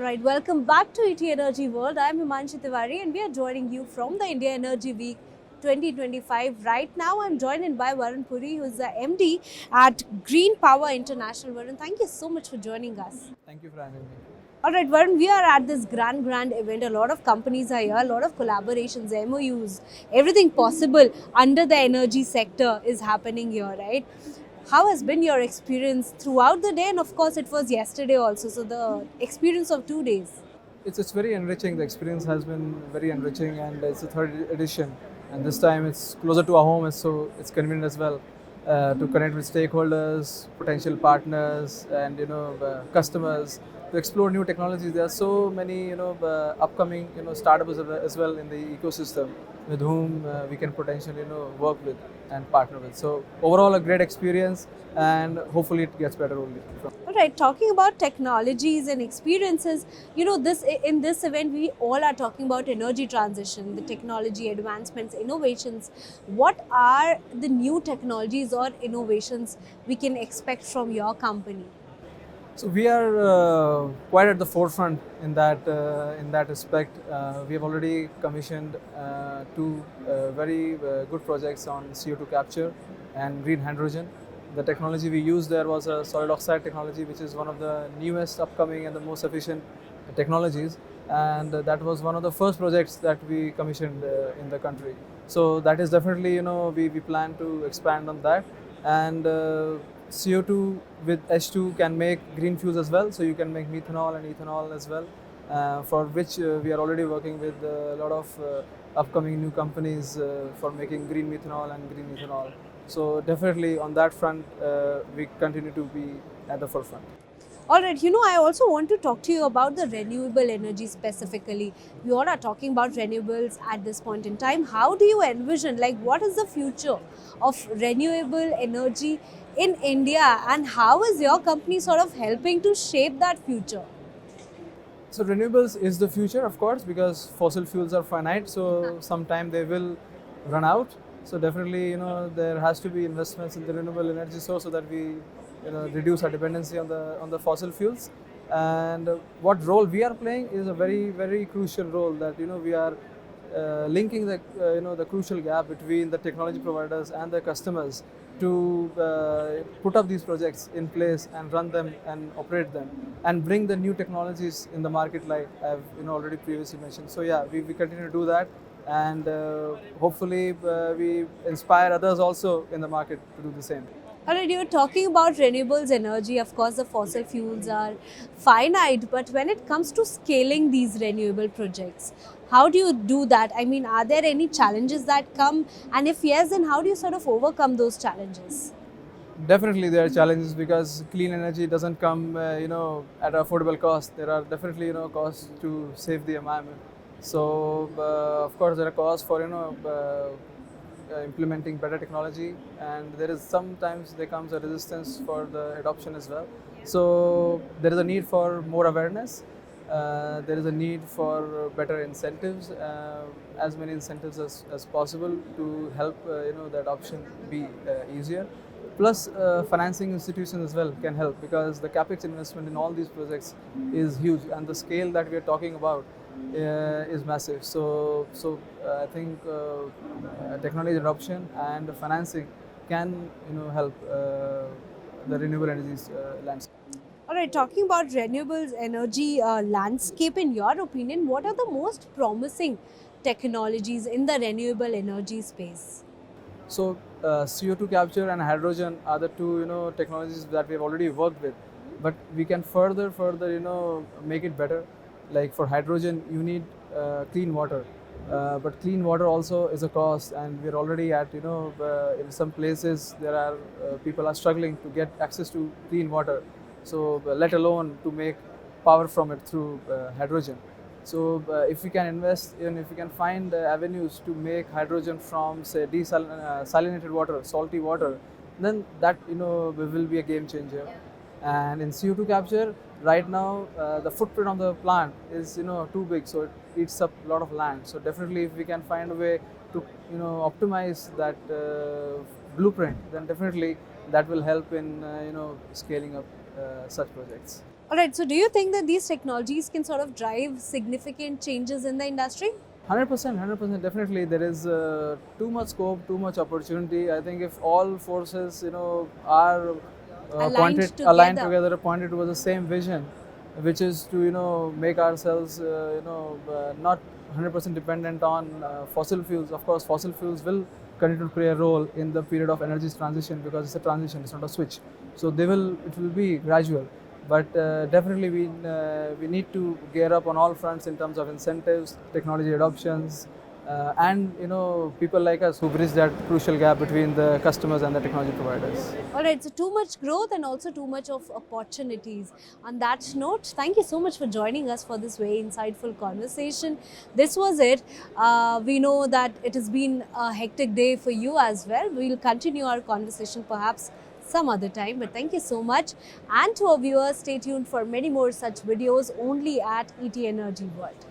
Alright, welcome back to ET Energy World. I'm Himanshi Tiwari and we are joining you from the India Energy Week 2025. Right now, I'm joined by Varun Puri, who's the MD at Green Power International. Varun, thank you so much for joining us. Thank you for having me. Alright, Varun, we are at this grand event. A lot of companies are here, a lot of collaborations, MOUs, everything possible under the energy sector is happening here, right? How has been your experience throughout the day? And of course, it was yesterday also. So, the experience of 2 days. It's very enriching. The experience has been very enriching, and it's the third edition. And this time it's closer to our home, so it's convenient as well to connect with stakeholders, potential partners, and customers to explore new technologies. There are so many upcoming startups as well in the ecosystem with whom we can potentially work with and partner with. So overall, a great experience, and hopefully it gets better only. All right, talking about technologies and experiences, this in this event we all are talking about energy transition, the technology advancements, innovations. What are the new technologies or innovations we can expect from your company? So we are quite at the forefront in that aspect. We have already commissioned two very good projects on CO2 capture and green hydrogen. The technology we used there was a solid oxide technology, which is one of the newest, upcoming, and the most efficient technologies. And that was one of the first projects that we commissioned in the country. So that is definitely, we plan to expand on that. And CO2 with H2 can make green fuels as well. So you can make methanol and ethanol as well, for which we are already working with a lot of upcoming new companies for making green methanol and green ethanol. So definitely on that front, we continue to be at the forefront. All right, I also want to talk to you about the renewable energy specifically. We all are talking about renewables at this point in time. How do you envision, like, what is the future of renewable energy in India, and how is your company sort of helping to shape that future? So renewables is the future, of course, because fossil fuels are finite. So sometime they will run out. So definitely, there has to be investments in the renewable energy source so that we, reduce our dependency on the fossil fuels. And what role we are playing is a very crucial role, that we are linking the crucial gap between the technology providers and the customers to put up these projects in place and run them and operate them and bring the new technologies in the market, like I've already previously mentioned. So yeah, we continue to do that, and hopefully we inspire others also in the market to do the same. All right, you're talking about renewables energy. Of course, the fossil fuels are finite, but when it comes to scaling these renewable projects, how do you do that? I mean, are there any challenges that come? And if yes, then how do you sort of overcome those challenges? Definitely, there are challenges because clean energy doesn't come, at affordable cost. There are definitely, costs to save the environment. So, of course, there are costs for, implementing better technology, and there is sometimes there comes a resistance for the adoption as well. So there is a need for more awareness. There is a need for better incentives, as many incentives as possible to help the adoption be easier. Plus, financing institutions as well can help, because the capex investment in all these projects is huge, and the scale that we are talking about is massive. So I think technology adoption and financing can help the renewable energies landscape. All right, talking about renewables energy landscape, in your opinion, what are the most promising technologies in the renewable energy space? So CO2 capture and hydrogen are the two technologies that we have already worked with, but we can further make it better. Like for hydrogen, you need clean water, but clean water also is a cost, and we're already at in some places there are people are struggling to get access to clean water. So let alone to make power from it through hydrogen. So if we can invest in, if we can find avenues to make hydrogen from, say, desalinated water, salty water, then that will be a game changer. And in CO2 capture, right now the footprint of the plant is too big, so it eats up a lot of land. So definitely, if we can find a way to optimize that blueprint, then definitely that will help in scaling up such projects. All right, so do you think that these technologies can sort of drive significant changes in the industry? 100%, 100%. Definitely, there is too much scope, too much opportunity. I think if all forces, are Aligned aligned together. together, pointed towards the same vision, which is to make ourselves, not 100% dependent on fossil fuels. Of course, fossil fuels will continue to play a role in the period of energy transition because it's a transition, it's not a switch. So it will be gradual. But definitely, we need to gear up on all fronts in terms of incentives, technology adoptions, and people like us who bridge that crucial gap between the customers and the technology providers. All right, so too much growth and also too much of opportunities. On that note, thank you so much for joining us for this very insightful conversation. This was it. We know that it has been a hectic day for you as well. We'll continue our conversation perhaps some other time, but thank you so much. And to our viewers, stay tuned for many more such videos only at ET Energy World.